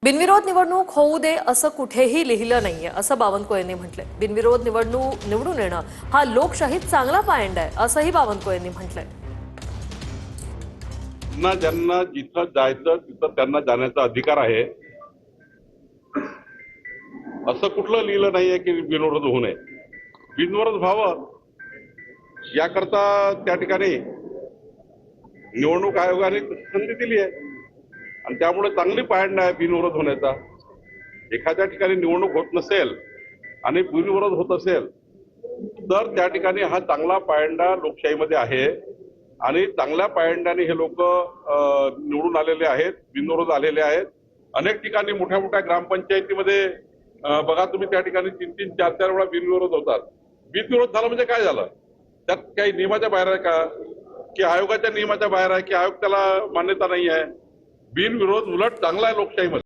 बिनविरोध निवडणूक होऊ दे असं कुठेही लिहिलं नाहीये असं बावनकुळे यांनी म्हटलंय। बिनविरोध निवडून येणं हा लोकशाहीत चांगला पायंडा आहे असंही बावनकुळे यांनी म्हटलंय। ज्यांना जिथं जायचं तिथं त्यांना जाण्याचा अधिकार आहे, असं कुठलं लिहिलं नाहीये की बिनविरोध होऊ नये। बिनविरोध व्हावं याकरता त्या ठिकाणी निवडणूक आयोगाने संधी दिली आहे आणि त्यामुळे चांगली पायंडा आहे बिनविरोध होण्याचा। एखाद्या ठिकाणी निवडणूक होत नसेल आणि बिनविरोध होत असेल तर त्या ठिकाणी हा चांगला पायंडा लोकशाहीमध्ये आहे आणि चांगल्या पायंड्याने हे लोक निवडून आलेले आहेत, बिनविरोध आलेले आहेत। अनेक ठिकाणी मोठ्या मोठ्या ग्रामपंचायतीमध्ये बघा तुम्ही त्या ठिकाणी 3-3, 4-4 वेळा बिनविरोध होतात। बिनविरोध झाला म्हणजे काय झालं? त्यात काही नियमाच्या बाहेर आहे का, की आयोगाच्या नियमाच्या बाहेर आहे, की आयोग त्याला मान्यता नाही आहे? बिनविरोध उलट चांगला आहे लोकशाहीमध्ये।